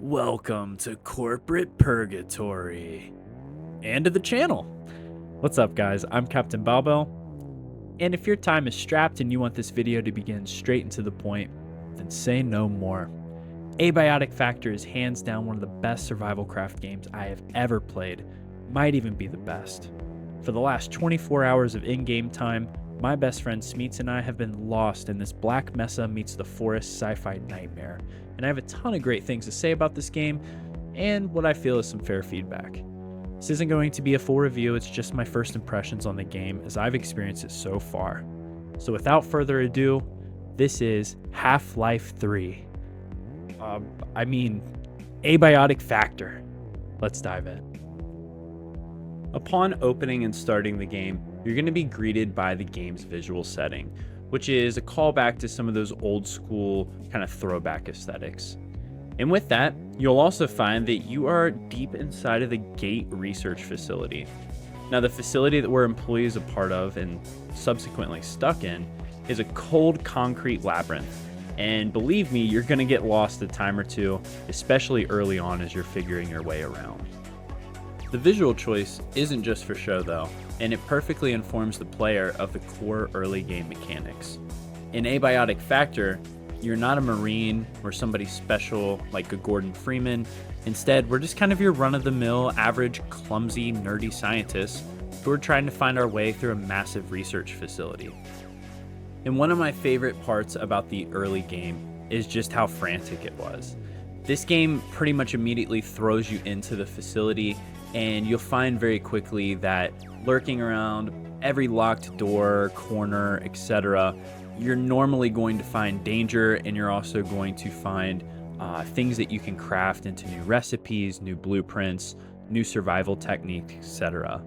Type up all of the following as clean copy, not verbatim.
Welcome to Corporate Purgatory and to the channel. What's up, guys? I'm Captain Balbo, and if your time is strapped and you want this video to begin straight and to the point, then say no more. Abiotic Factor is hands down one of the best survival craft games I have ever played, might even be the best. For the last 24 hours of in-game time, my best friend Smeets and I have been lost in this Black Mesa meets the forest sci-fi nightmare, and I have a ton of great things to say about this game and what I feel is some fair feedback. This isn't going to be a full review, it's just my first impressions on the game as I've experienced it so far. So without further ado, this is Half-Life 3. Abiotic Factor. Let's dive in. Upon opening and starting the game, you're going to be greeted by the game's visual setting, which is a callback to some of those old school kind of throwback aesthetics. And with that, you'll also find that you are deep inside of the Gate Research Facility. Now, the facility that we're employees a part of and subsequently stuck in is a cold concrete labyrinth. And believe me, you're going to get lost a time or two, especially early on as you're figuring your way around. The visual choice isn't just for show though, and it perfectly informs the player of the core early game mechanics. In Abiotic Factor, you're not a Marine or somebody special like a Gordon Freeman. Instead, we're just kind of your run-of-the-mill, average, clumsy, nerdy scientists who are trying to find our way through a massive research facility. And one of my favorite parts about the early game is just how frantic it was. This game pretty much immediately throws you into the facility, and you'll find very quickly that lurking around every locked door, corner, etc., you're normally going to find danger, and you're also going to find things that you can craft into new recipes, new blueprints, new survival techniques, etc.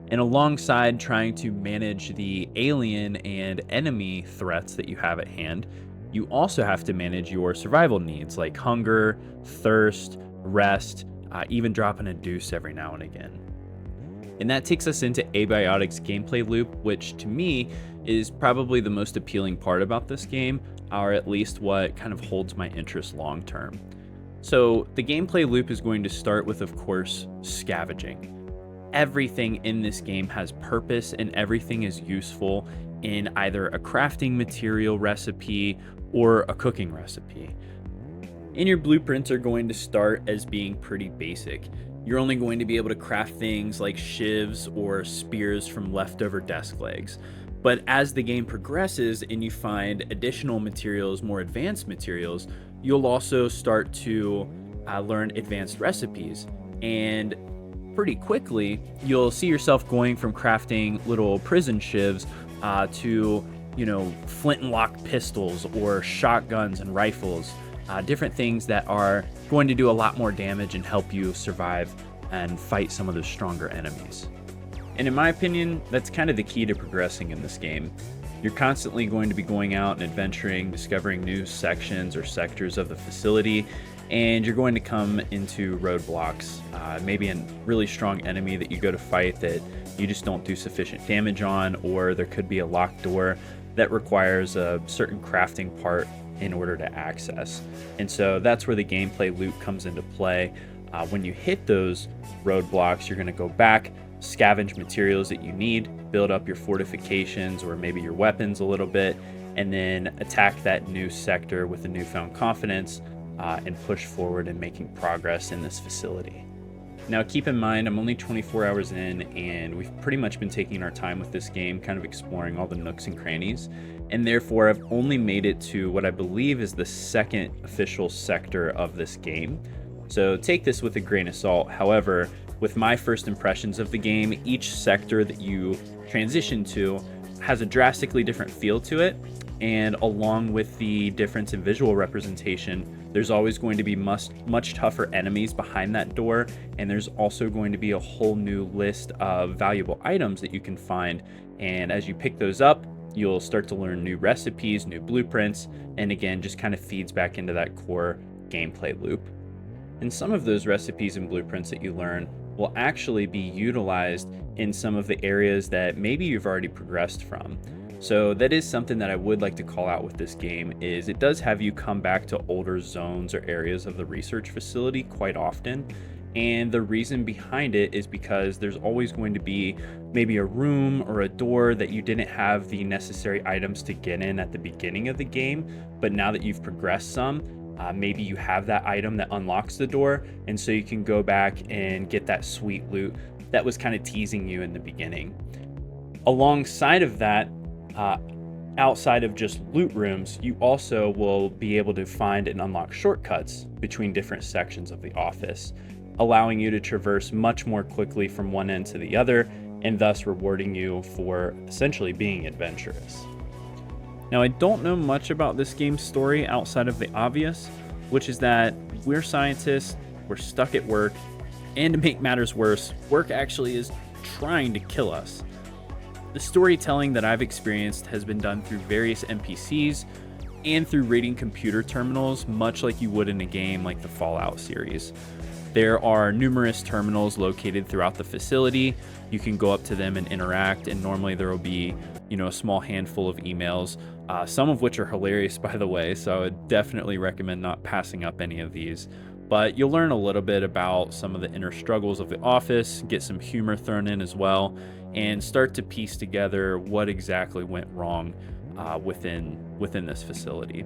And alongside trying to manage the alien and enemy threats that you have at hand, you also have to manage your survival needs like hunger, thirst, rest, even dropping a deuce every now and again. And that takes us into Abiotic's gameplay loop, which to me is probably the most appealing part about this game, or at least what kind of holds my interest long term. So the gameplay loop is going to start with, of course, scavenging. Everything in this game has purpose and everything is useful in either a crafting material recipe or a cooking recipe. And your blueprints are going to start as being pretty basic. You're only going to be able to craft things like shivs or spears from leftover desk legs. But as the game progresses and you find additional materials, more advanced materials, you'll also start to learn advanced recipes. And pretty quickly, you'll see yourself going from crafting little prison shivs to, flintlock pistols or shotguns and rifles. Different things that are going to do a lot more damage and help you survive and fight some of the stronger enemies. And in my opinion, that's kind of the key to progressing in this game. You're constantly going to be going out and adventuring, discovering new sections or sectors of the facility, and you're going to come into roadblocks, maybe a really strong enemy that you go to fight that you just don't do sufficient damage on, or there could be a locked door that requires a certain crafting part in order to access. And so that's where the gameplay loop comes into play. When you hit those roadblocks, you're going to go back, scavenge materials that you need, build up your fortifications or maybe your weapons a little bit, and then attack that new sector with a newfound confidence and push forward in making progress in this facility. Now keep in mind, I'm only 24 hours in, and we've pretty much been taking our time with this game, kind of exploring all the nooks and crannies, and therefore I've only made it to what I believe is the second official sector of this game. So take this with a grain of salt. However, with my first impressions of the game, each sector that you transition to has a drastically different feel to it, and along with the difference in visual representation, there's always going to be much tougher enemies behind that door, and there's also going to be a whole new list of valuable items that you can find, and as you pick those up, you'll start to learn new recipes, new blueprints, and again, just kind of feeds back into that core gameplay loop. And some of those recipes and blueprints that you learn will actually be utilized in some of the areas that maybe you've already progressed from. So that is something that I would like to call out with this game is it does have you come back to older zones or areas of the research facility quite often. And the reason behind it is because there's always going to be maybe a room or a door that you didn't have the necessary items to get in at the beginning of the game. But now that you've progressed some, maybe you have that item that unlocks the door. And so you can go back and get that sweet loot that was kind of teasing you in the beginning. Alongside of that, outside of just loot rooms, you also will be able to find and unlock shortcuts between different sections of the office, allowing you to traverse much more quickly from one end to the other, and thus rewarding you for essentially being adventurous. Now, I don't know much about this game's story outside of the obvious, which is that we're scientists, we're stuck at work, and to make matters worse, work actually is trying to kill us. The storytelling that I've experienced has been done through various NPCs and through raiding computer terminals, much like you would in a game like the Fallout series. There are numerous terminals located throughout the facility. You can go up to them and interact, and normally there will be, a small handful of emails, some of which are hilarious, by the way, so I would definitely recommend not passing up any of these. But you'll learn a little bit about some of the inner struggles of the office, get some humor thrown in as well, and start to piece together what exactly went wrong within this facility.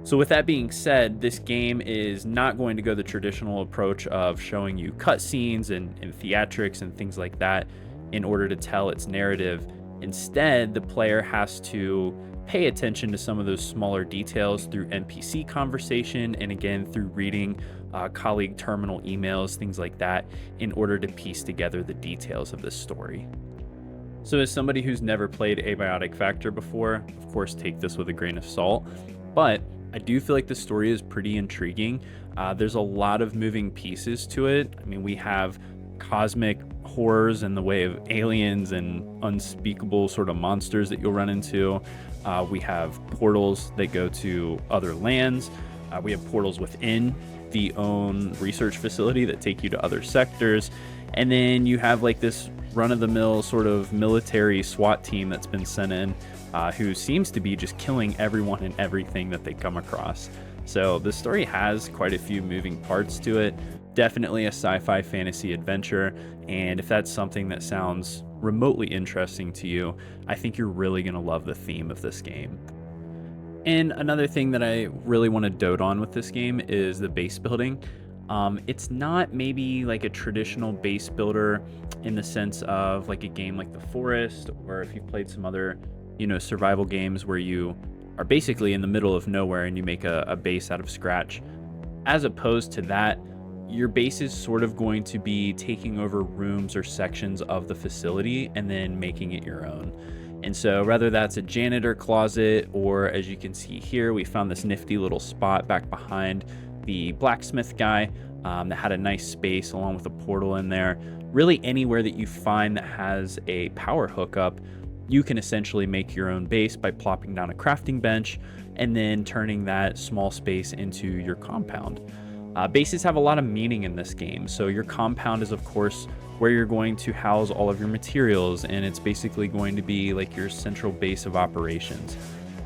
So with that being said, this game is not going to go the traditional approach of showing you cutscenes and theatrics and things like that in order to tell its narrative. Instead, the player has to pay attention to some of those smaller details through NPC conversation and again through reading colleague terminal emails, things like that, in order to piece together the details of this story. So as somebody who's never played Abiotic Factor before, of course take this with a grain of salt, but I do feel like the story is pretty intriguing. There's a lot of moving pieces to it. I mean, we have cosmic horrors in the way of aliens and unspeakable sort of monsters that you'll run into. We have portals that go to other lands. We have portals within the own research facility that take you to other sectors. And then you have like this run-of-the-mill sort of military SWAT team that's been sent in, who seems to be just killing everyone and everything that they come across. So the story has quite a few moving parts to it. Definitely a sci-fi fantasy adventure, and if that's something that sounds remotely interesting to you, I think you're really going to love the theme of this game. And another thing that I really want to dote on with this game is the base building. It's not maybe like a traditional base builder in the sense of like a game like The Forest, or if you've played some other, survival games where you are basically in the middle of nowhere and you make a base out of scratch. As opposed to that, your base is sort of going to be taking over rooms or sections of the facility and then making it your own. And so whether that's a janitor closet, or as you can see here, we found this nifty little spot back behind the blacksmith guy that had a nice space along with a portal in there. Really anywhere that you find that has a power hookup, you can essentially make your own base by plopping down a crafting bench and then turning that small space into your compound. Bases have a lot of meaning in this game. So your compound is, of course, where you're going to house all of your materials, and it's basically going to be like your central base of operations.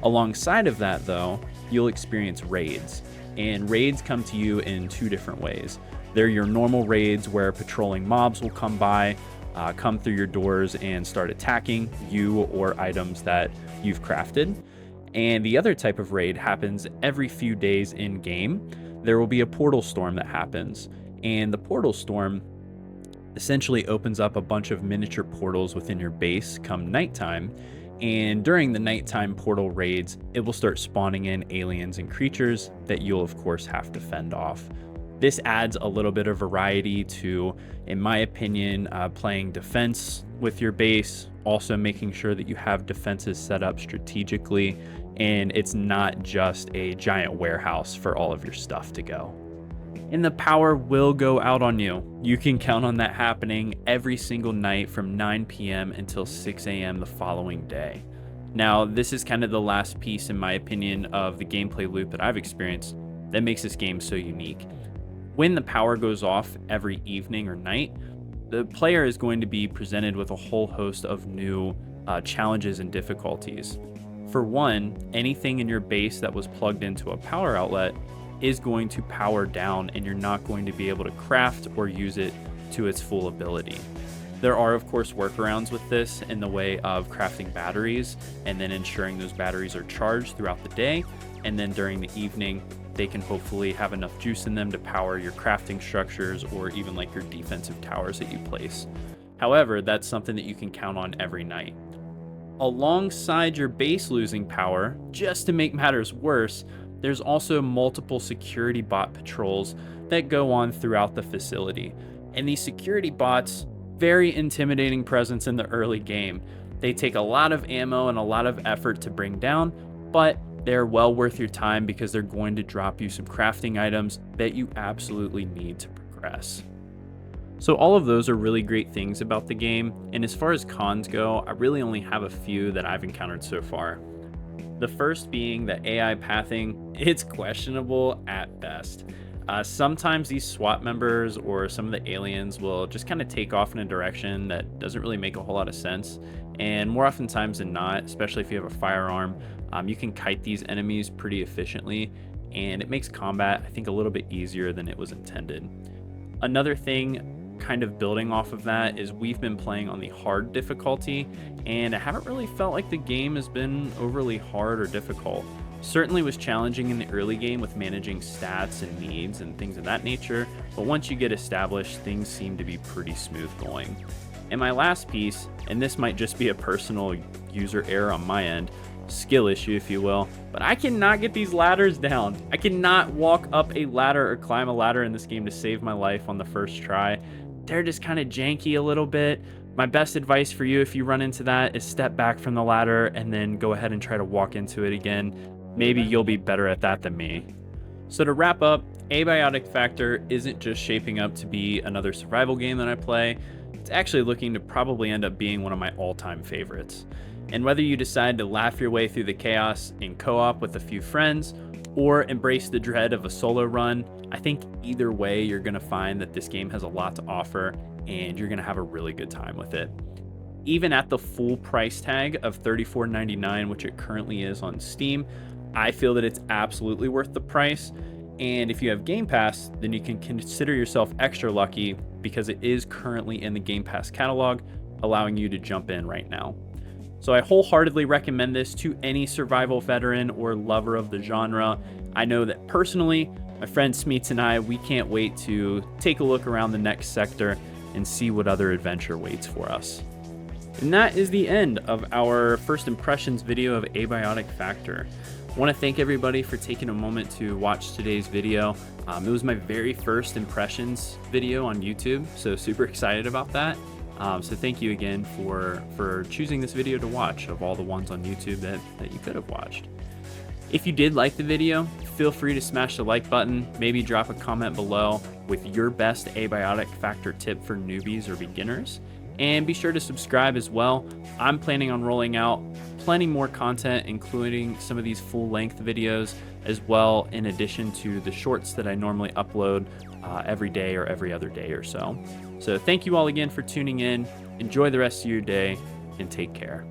Alongside of that, though, you'll experience raids, and raids come to you in two different ways. They're your normal raids where patrolling mobs will come by, come through your doors and start attacking you or items that you've crafted. And the other type of raid happens every few days in game. There will be a portal storm that happens, and the portal storm essentially opens up a bunch of miniature portals within your base come nighttime. And during the nighttime portal raids, it will start spawning in aliens and creatures that you'll of course have to fend off. This adds a little bit of variety to, in my opinion, playing defense with your base, also making sure that you have defenses set up strategically, and it's not just a giant warehouse for all of your stuff to go. And the power will go out on you. You can count on that happening every single night from 9 p.m. until 6 a.m. the following day. Now, this is kind of the last piece, in my opinion, of the gameplay loop that I've experienced that makes this game so unique. When the power goes off every evening or night, the player is going to be presented with a whole host of new challenges and difficulties. For one, anything in your base that was plugged into a power outlet is going to power down, and you're not going to be able to craft or use it to its full ability. There are, of course, workarounds with this in the way of crafting batteries and then ensuring those batteries are charged throughout the day. And then during the evening, they can hopefully have enough juice in them to power your crafting structures or even like your defensive towers that you place. However, that's something that you can count on every night. Alongside your base losing power, just to make matters worse, there's also multiple security bot patrols that go on throughout the facility. And these security bots, very intimidating presence in the early game. They take a lot of ammo and a lot of effort to bring down, but they're well worth your time because they're going to drop you some crafting items that you absolutely need to progress. So all of those are really great things about the game, and as far as cons go, I really only have a few that I've encountered so far. The first being that AI pathing, it's questionable at best. Sometimes these SWAT members or some of the aliens will just kind of take off in a direction that doesn't really make a whole lot of sense. And more oftentimes than not, especially if you have a firearm, you can kite these enemies pretty efficiently, and it makes combat, I think, a little bit easier than it was intended. Another thing, kind of building off of that, is we've been playing on the hard difficulty, and I haven't really felt like the game has been overly hard or difficult. Certainly was challenging in the early game with managing stats and needs and things of that nature, but once you get established, things seem to be pretty smooth going. And my last piece, and this might just be a personal user error on my end, skill issue if you will, but I cannot get these ladders down. I cannot walk up a ladder or climb a ladder in this game to save my life on the first try. They're just kind of janky a little bit. My best advice for you if you run into that is step back from the ladder and then go ahead and try to walk into it again. Maybe you'll be better at that than me. So to wrap up, Abiotic Factor isn't just shaping up to be another survival game that I play. It's actually looking to probably end up being one of my all-time favorites. And whether you decide to laugh your way through the chaos in co-op with a few friends, or embrace the dread of a solo run, I think either way you're going to find that this game has a lot to offer, and you're going to have a really good time with it. Even at the full price tag of $34.99, which it currently is on Steam, I feel that it's absolutely worth the price. And if you have Game Pass, then you can consider yourself extra lucky because it is currently in the Game Pass catalog, allowing you to jump in right now. So I wholeheartedly recommend this to any survival veteran or lover of the genre. I know that personally, my friend Smeets and I, we can't wait to take a look around the next sector and see what other adventure waits for us. And that is the end of our first impressions video of Abiotic Factor. I want to thank everybody for taking a moment to watch today's video. It was my very first impressions video on YouTube, so super excited about that. So thank you again for choosing this video to watch of all the ones on YouTube that you could have watched. If you did like the video, feel free to smash the like button, maybe drop a comment below with your best Abiotic Factor tip for newbies or beginners. And be sure to subscribe as well. I'm planning on rolling out plenty more content, including some of these full-length videos as well, in addition to the shorts that I normally upload every day or every other day or so. So thank you all again for tuning in. Enjoy the rest of your day and take care.